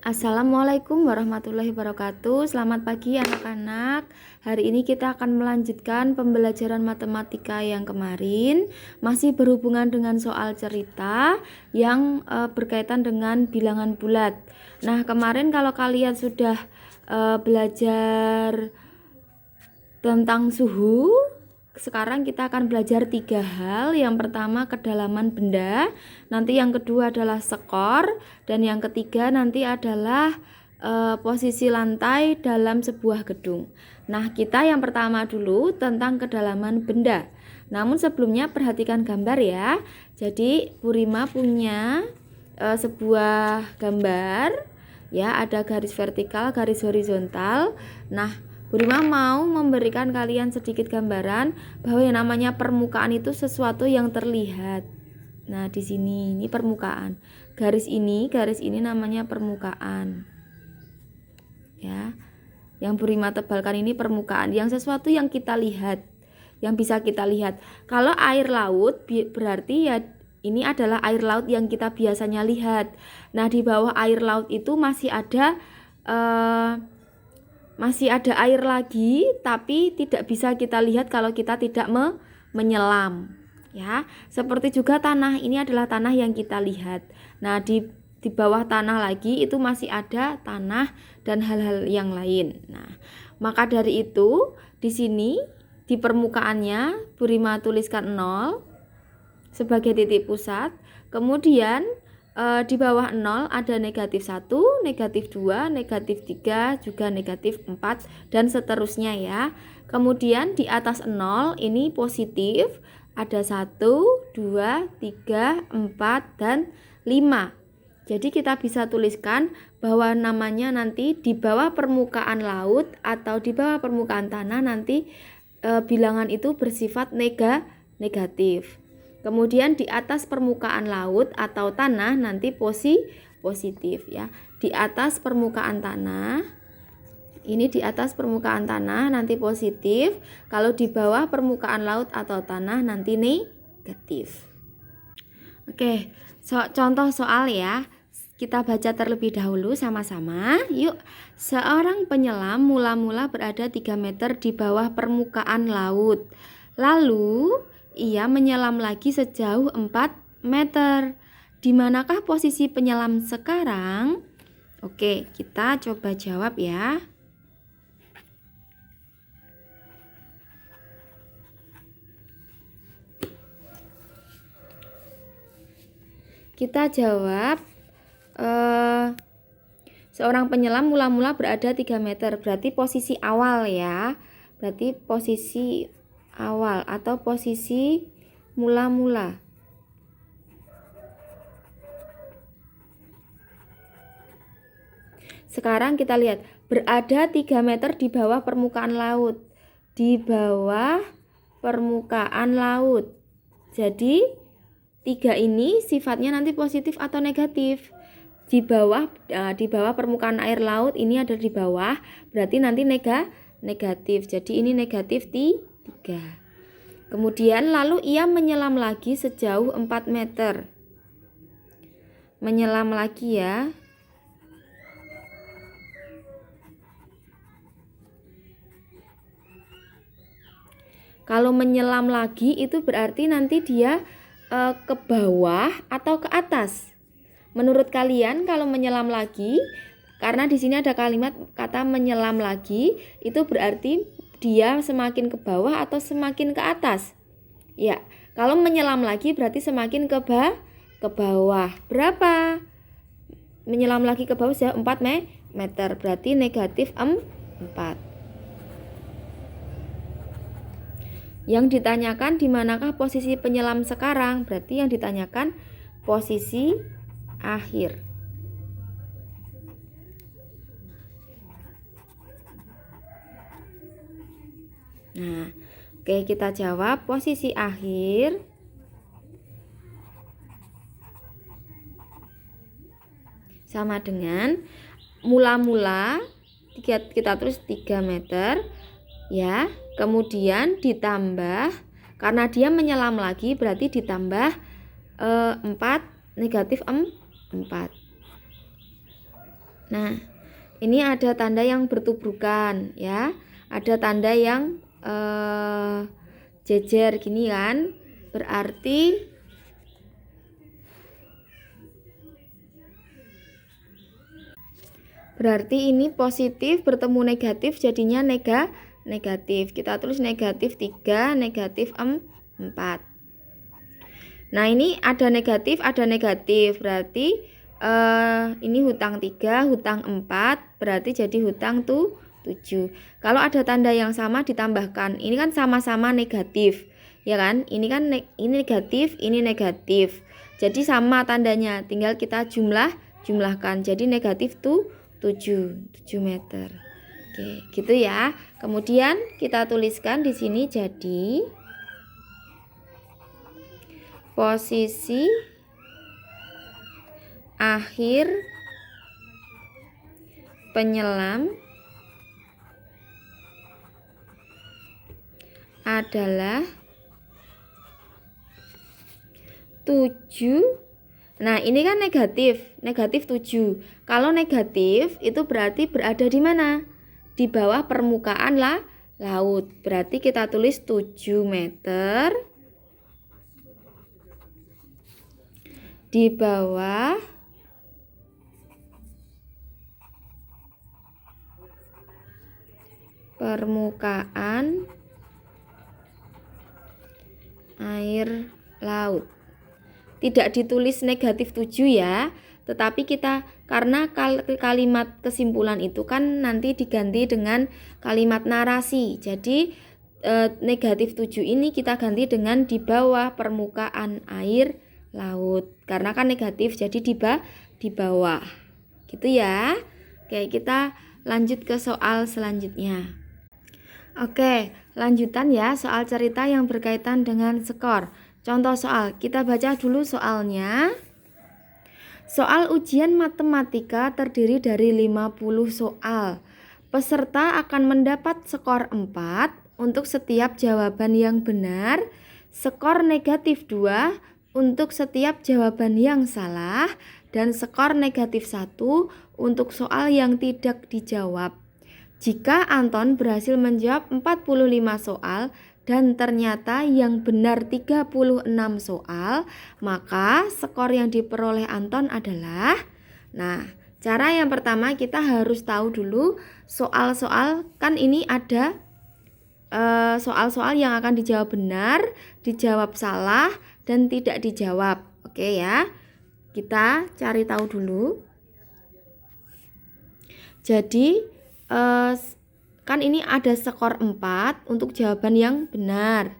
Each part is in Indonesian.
Assalamualaikum warahmatullahi wabarakatuh. Selamat pagi anak-anak. Hari ini kita akan melanjutkan pembelajaran matematika yang kemarin. Masih berhubungan dengan soal cerita yang berkaitan dengan bilangan bulat. Nah, kemarin kalau kalian sudah belajar tentang suhu, sekarang kita akan belajar 3 hal. Yang pertama kedalaman benda, nanti yang kedua adalah skor, dan yang ketiga nanti adalah posisi lantai dalam sebuah gedung. Nah, kita yang pertama dulu tentang kedalaman benda. Namun sebelumnya perhatikan gambar ya. Jadi Bu Rima punya sebuah gambar ya, ada garis vertikal, garis horizontal. Nah, Bu Rima mau memberikan kalian sedikit gambaran bahwa yang namanya permukaan itu sesuatu yang terlihat. Nah, di sini ini permukaan. Garis ini namanya permukaan. Ya. Yang Bu Rima tebalkan ini permukaan, yang sesuatu yang kita lihat, yang bisa kita lihat. Kalau air laut berarti ya ini adalah air laut yang kita biasanya lihat. Nah, di bawah air laut itu masih ada air lagi, tapi tidak bisa kita lihat kalau kita tidak menyelam ya. Seperti juga tanah, ini adalah tanah yang kita lihat. Nah, di bawah tanah lagi itu masih ada tanah dan hal-hal yang lain. Nah, maka dari itu di sini di permukaannya Bu Rima tuliskan 0 sebagai titik pusat. Kemudian di bawah 0 ada negatif 1, negatif 2, negatif 3, juga negatif 4, dan seterusnya ya. Kemudian di atas 0 ini positif, ada 1, 2, 3, 4, dan 5. Jadi kita bisa tuliskan bahwa namanya nanti di bawah permukaan laut atau di bawah permukaan tanah nanti bilangan itu bersifat negatif. Kemudian di atas permukaan laut atau tanah nanti positif ya. Di atas permukaan tanah, ini di atas permukaan tanah nanti positif. Kalau di bawah permukaan laut atau tanah nanti negatif. Oke, contoh soal ya. Kita baca terlebih dahulu sama-sama. Yuk, seorang penyelam mula-mula berada 3 meter di bawah permukaan laut. Lalu ia menyelam lagi sejauh 4 meter. Di manakah posisi penyelam sekarang? Oke, kita coba jawab ya. Kita jawab seorang penyelam mula-mula berada 3 meter. Berarti posisi awal ya. Berarti posisi awal atau posisi mula-mula. Sekarang kita lihat, berada 3 meter di bawah permukaan laut. Di bawah permukaan laut. Jadi 3 ini sifatnya nanti positif atau negatif. Di bawah permukaan air laut, ini ada di bawah, berarti nanti negatif. Jadi ini negatif 3. Kemudian lalu ia menyelam lagi sejauh 4 meter. Menyelam lagi ya. Kalau menyelam lagi itu berarti nanti dia ke bawah atau ke atas. Menurut kalian kalau menyelam lagi, karena di sini ada kalimat kata menyelam lagi, itu berarti dia semakin ke bawah atau semakin ke atas? Ya, kalau menyelam lagi berarti semakin ke bawah. Berapa? Menyelam lagi ke bawah sejauh 4 meter, berarti negatif 4. Yang ditanyakan di manakah posisi penyelam sekarang? Berarti yang ditanyakan posisi akhir. Nah, oke, kita jawab posisi akhir sama dengan mula-mula, kita terus 3 meter ya. Kemudian ditambah, karena dia menyelam lagi berarti ditambah 4, negatif 4. Nah, ini ada tanda yang bertubrukan ya. Ada tanda yang jejer gini kan. Berarti ini positif bertemu negatif jadinya negatif. Kita tulis negatif 3, negatif 4. Nah, ini ada negatif, berarti ini hutang 3, hutang 4, berarti jadi hutang 7. Kalau ada tanda yang sama ditambahkan, ini kan sama-sama negatif, ya kan? Ini kan ini negatif, ini negatif. Jadi sama tandanya, tinggal kita jumlahkan. Jadi negatif 7 meter. Oke, gitu ya. Kemudian kita tuliskan di sini jadi posisi akhir penyelam adalah 7. Nah, ini kan negatif 7. Kalau negatif itu berarti berada di mana? Di bawah permukaan laut. Berarti kita tulis 7 meter di bawah permukaan air laut. Tidak ditulis negatif 7 ya, tetapi kita karena kalimat kesimpulan itu kan nanti diganti dengan kalimat narasi. Jadi negatif 7 ini kita ganti dengan di bawah permukaan air laut. Karena kan negatif jadi di bawah. Gitu ya. Oke, kita lanjut ke soal selanjutnya. Oke, lanjutan ya soal cerita yang berkaitan dengan skor. Contoh soal, kita baca dulu soalnya. Soal ujian matematika terdiri dari 50 soal. Peserta akan mendapat skor 4 untuk setiap jawaban yang benar, skor negatif 2 untuk setiap jawaban yang salah, dan skor negatif 1 untuk soal yang tidak dijawab. Jika Anton berhasil menjawab 45 soal, dan ternyata yang benar 36 soal, maka skor yang diperoleh Anton adalah, nah, cara yang pertama kita harus tahu dulu soal-soal, kan ini ada soal-soal yang akan dijawab benar, dijawab salah, dan tidak dijawab. Oke ya, kita cari tahu dulu. Jadi kan ini ada skor 4 untuk jawaban yang benar,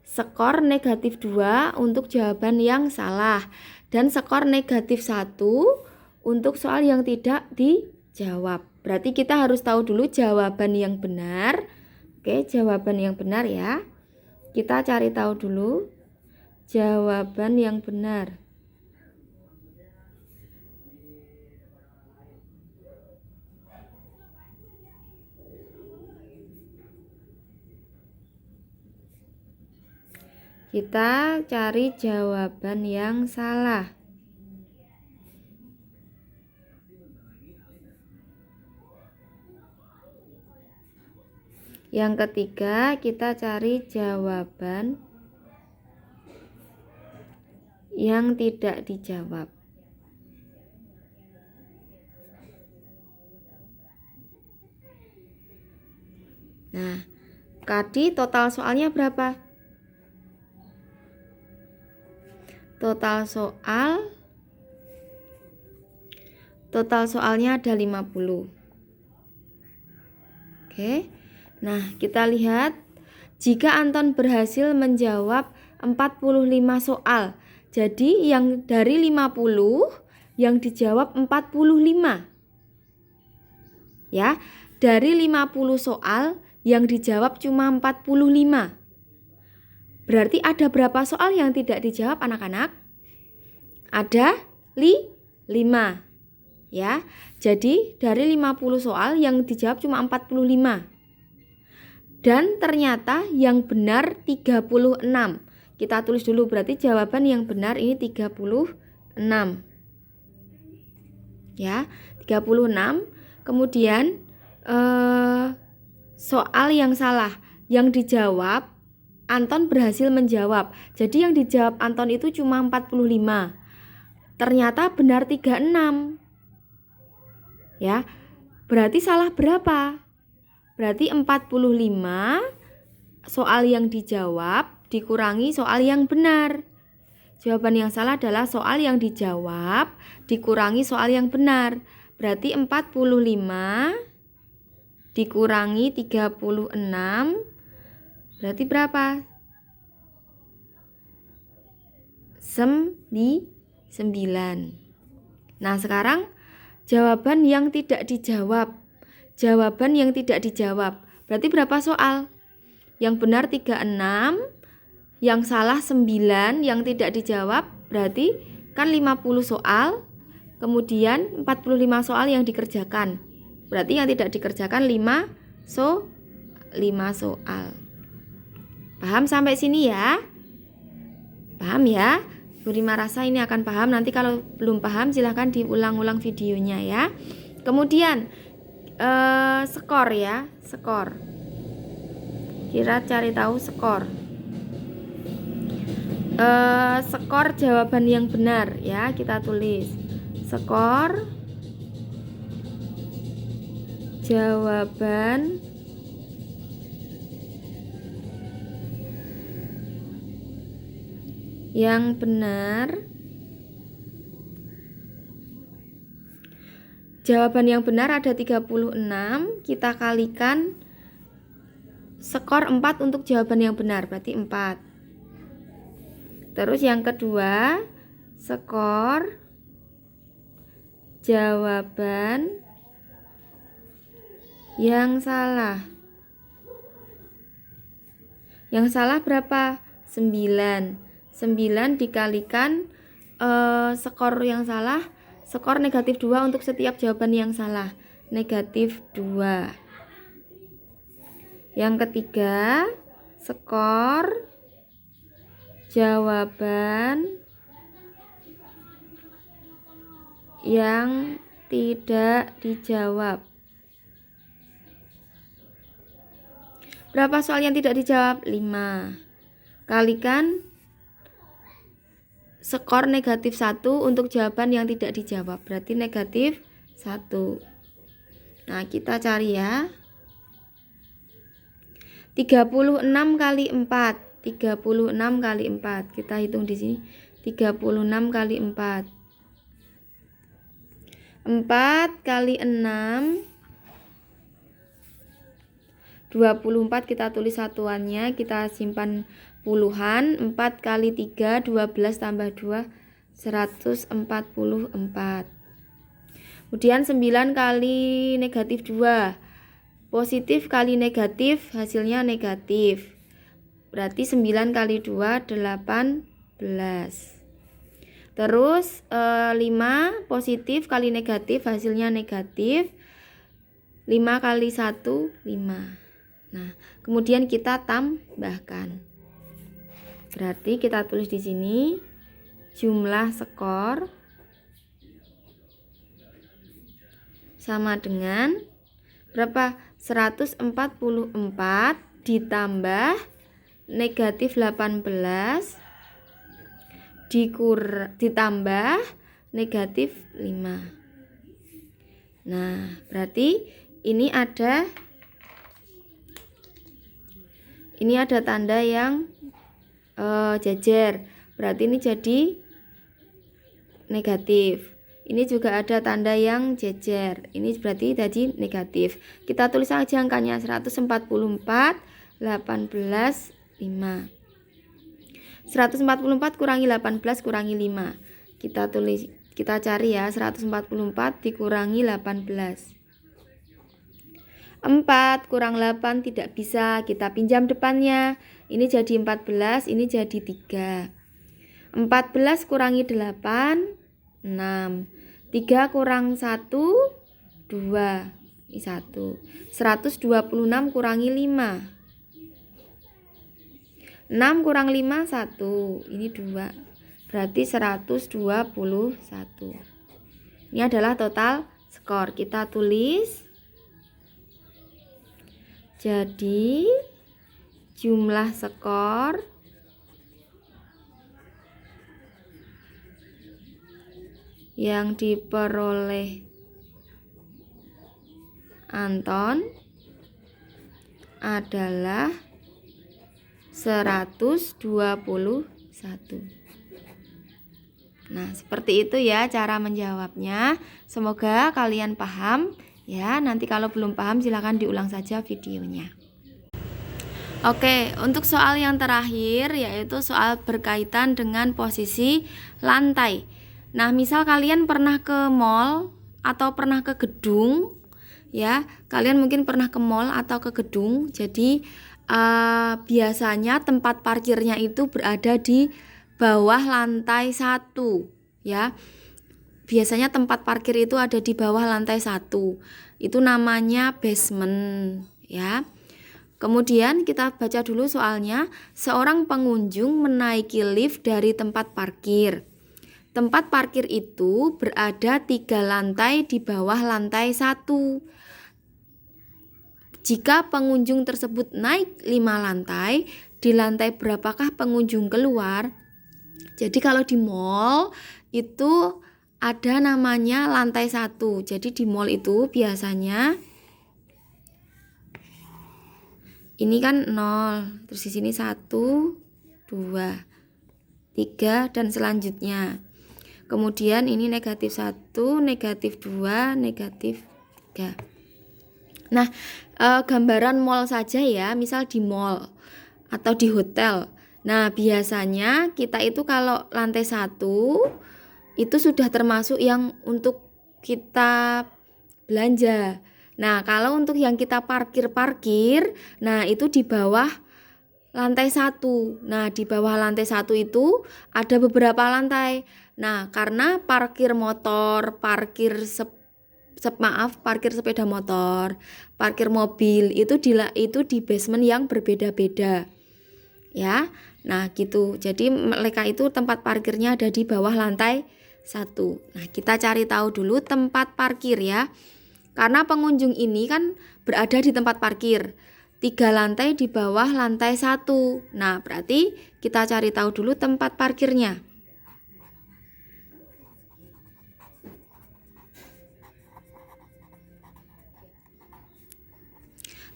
skor negatif 2 untuk jawaban yang salah, dan skor negatif 1 untuk soal yang tidak dijawab. Berarti kita harus tahu dulu jawaban yang benar. Oke, jawaban yang benar ya. Kita cari tahu dulu jawaban yang benar. Kita cari jawaban yang salah. Yang ketiga, kita cari jawaban yang tidak dijawab. Nah, tadi total soalnya berapa? Total soalnya ada 50. Oke. Nah, kita lihat jika Anton berhasil menjawab 45 soal. Jadi yang dari 50 yang dijawab 45. Ya, dari 50 soal yang dijawab cuma 45. Berarti ada berapa soal yang tidak dijawab anak-anak? Ada 5. Ya. Jadi dari 50 soal yang dijawab cuma 45. Dan ternyata yang benar 36. Kita tulis dulu, berarti jawaban yang benar ini 36. Ya, 36. Kemudian soal yang salah, yang dijawab Anton berhasil menjawab. Jadi yang dijawab Anton itu cuma 45. Ternyata benar 36. Ya. Berarti salah berapa? Berarti 45 soal yang dijawab dikurangi soal yang benar. Jawaban yang salah adalah soal yang dijawab dikurangi soal yang benar. Berarti 45 dikurangi 36 berarti berapa? 9. Nah, sekarang jawaban yang tidak dijawab. Jawaban yang tidak dijawab. Berarti berapa soal? Yang benar 36, yang salah 9, yang tidak dijawab. Berarti kan 50 soal. Kemudian 45 soal yang dikerjakan. Berarti yang tidak dikerjakan 5 soal. Paham sampai sini ya? Paham ya? Bu Rima rasa ini akan paham. Nanti kalau belum paham silahkan diulang-ulang videonya ya. Kemudian skor ya, skor. Kita cari tahu skor. Skor jawaban yang benar ya, kita tulis. Skor jawaban yang benar. Jawaban yang benar ada 36, kita kalikan skor 4 untuk jawaban yang benar, berarti 4. Terus yang kedua, skor jawaban yang salah. Yang salah berapa? 9. 9 dikalikan skor yang salah, skor negatif 2 untuk setiap jawaban yang salah, negatif 2. Yang ketiga, skor jawaban yang tidak dijawab. Berapa soal yang tidak dijawab? 5. Kalikan skor negatif 1 untuk jawaban yang tidak dijawab, berarti negatif 1. Nah, kita cari ya. 36 kali 4. 36 kali 4. Kita hitung di sini. 36 kali 4. 4 kali 6. 24 kita tulis satuannya, kita simpan puluhan. 4 kali 3, 12 tambah 2, 144. Kemudian 9 kali negatif 2. Positif kali negatif, hasilnya negatif. Berarti 9 kali 2, 18. Terus 5 positif kali negatif, hasilnya negatif. 5 kali 1, 5. Nah, kemudian kita tambahkan. Berarti kita tulis di sini jumlah skor sama dengan berapa? 144 ditambah negatif 18 ditambah negatif 5. Nah, berarti ini ada tanda yang jejer, berarti ini jadi negatif. Ini juga ada tanda yang jejer, ini berarti tadi negatif. Kita tulis aja angkanya 144, 18, 5. 144 kurangi 18 kurangi 5. Kita cari ya, 144 dikurangi 18. 4 kurang 8 tidak bisa, kita pinjam depannya. Ini jadi 14, ini jadi 3. 14 kurangi 8, 6. 3 kurang 1, 2. Ini 1. 126 kurangi 5. 6 kurang 5, 1. Ini 2. Berarti 121. Ini adalah total skor. Kita tulis. Jadi jumlah skor yang diperoleh Anton adalah 121. Nah, seperti itu ya cara menjawabnya. Semoga kalian paham ya. Nanti kalau belum paham silakan diulang saja videonya. Oke, untuk soal yang terakhir yaitu soal berkaitan dengan posisi lantai. Nah, misal kalian pernah ke mall atau pernah ke gedung ya. Kalian mungkin pernah ke mall atau ke gedung. Jadi biasanya tempat parkirnya itu berada di bawah lantai 1 ya. Biasanya tempat parkir itu ada di bawah lantai 1. Itu namanya basement ya. Kemudian kita baca dulu soalnya. Seorang pengunjung menaiki lift dari tempat parkir. Tempat parkir itu berada 3 lantai di bawah lantai 1. Jika pengunjung tersebut naik 5 lantai, di lantai berapakah pengunjung keluar? Jadi kalau di mall itu ada namanya lantai 1. Jadi di mall itu biasanya ini kan 0, terus di sini 1, 2, 3 dan selanjutnya. Kemudian ini negatif 1, negatif 2, negatif 3. Nah, gambaran mall saja ya, misal di mall atau di hotel. Nah, biasanya kita itu kalau lantai 1 itu sudah termasuk yang untuk kita belanja. Nah, kalau untuk yang kita parkir, nah itu di bawah lantai 1. Nah, di bawah lantai 1 itu ada beberapa lantai. Nah, karena parkir motor, parkir sepeda motor, parkir mobil itu di basement yang berbeda-beda. Ya. Nah, gitu. Jadi mereka itu tempat parkirnya ada di bawah lantai 1. Nah, kita cari tahu dulu tempat parkir ya. Karena pengunjung ini kan berada di tempat parkir 3 lantai di bawah lantai 1. Nah, berarti kita cari tahu dulu tempat parkirnya.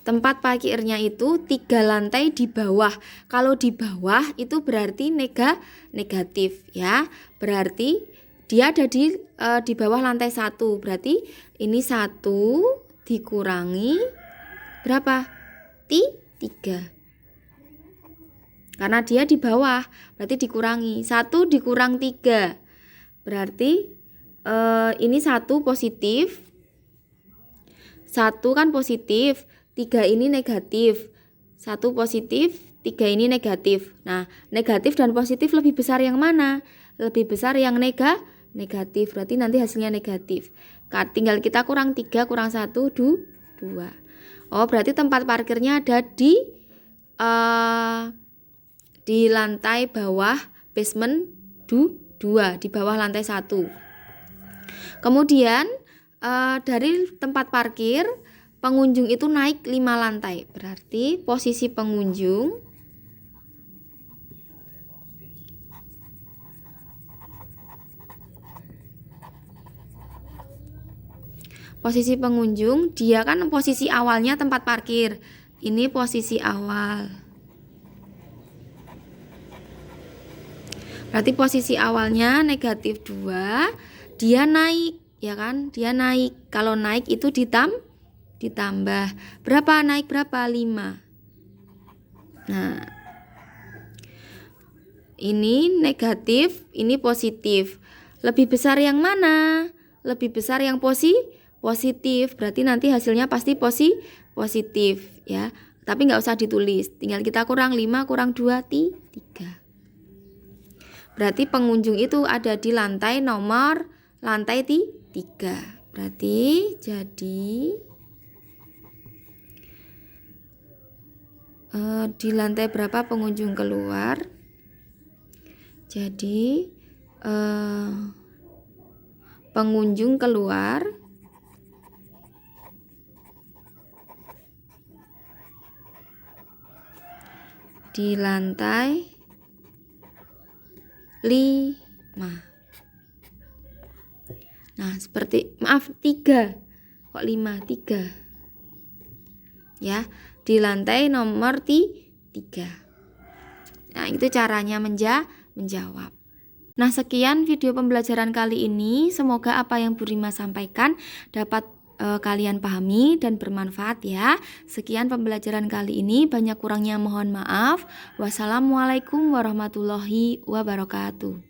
Tempat parkirnya itu 3 lantai di bawah. Kalau di bawah itu berarti negatif ya. Berarti dia ada di bawah lantai 1. Berarti ini 1 dikurangi berapa? 3. Karena dia di bawah, berarti dikurangi 1 dikurang 3. Berarti ini 1 positif. 1 kan positif, 3 ini negatif. 1 positif, 3 ini negatif. Nah, negatif dan positif lebih besar yang mana? Lebih besar yang negatif. Berarti nanti hasilnya negatif. Tinggal kita kurang 3, kurang 1, 2. Oh, berarti tempat parkirnya ada di lantai bawah basement 2, di bawah lantai 1. Kemudian dari tempat parkir pengunjung itu naik 5 lantai. Berarti posisi pengunjung dia kan posisi awalnya tempat parkir. Ini posisi awal. Berarti posisi awalnya negatif 2, dia naik ya kan? Dia naik. Kalau naik itu ditambah. Berapa naik berapa? 5. Nah, ini negatif, ini positif. Lebih besar yang mana? Lebih besar yang positif. Berarti nanti hasilnya pasti positif ya. Tapi nggak usah ditulis. Tinggal kita kurang 5, kurang 2, 3. Berarti pengunjung itu ada di lantai 3. Berarti jadi di lantai berapa pengunjung keluar? Jadi pengunjung keluar di lantai 5. Nah, maaf 3. Kok 5? 3. Ya, di lantai nomor 3. Nah, itu caranya menjawab. Nah, sekian video pembelajaran kali ini. Semoga apa yang Bu Rima sampaikan dapat kalian pahami dan bermanfaat ya. Sekian pembelajaran kali ini, banyak kurangnya mohon maaf. Wassalamualaikum warahmatullahi wabarakatuh.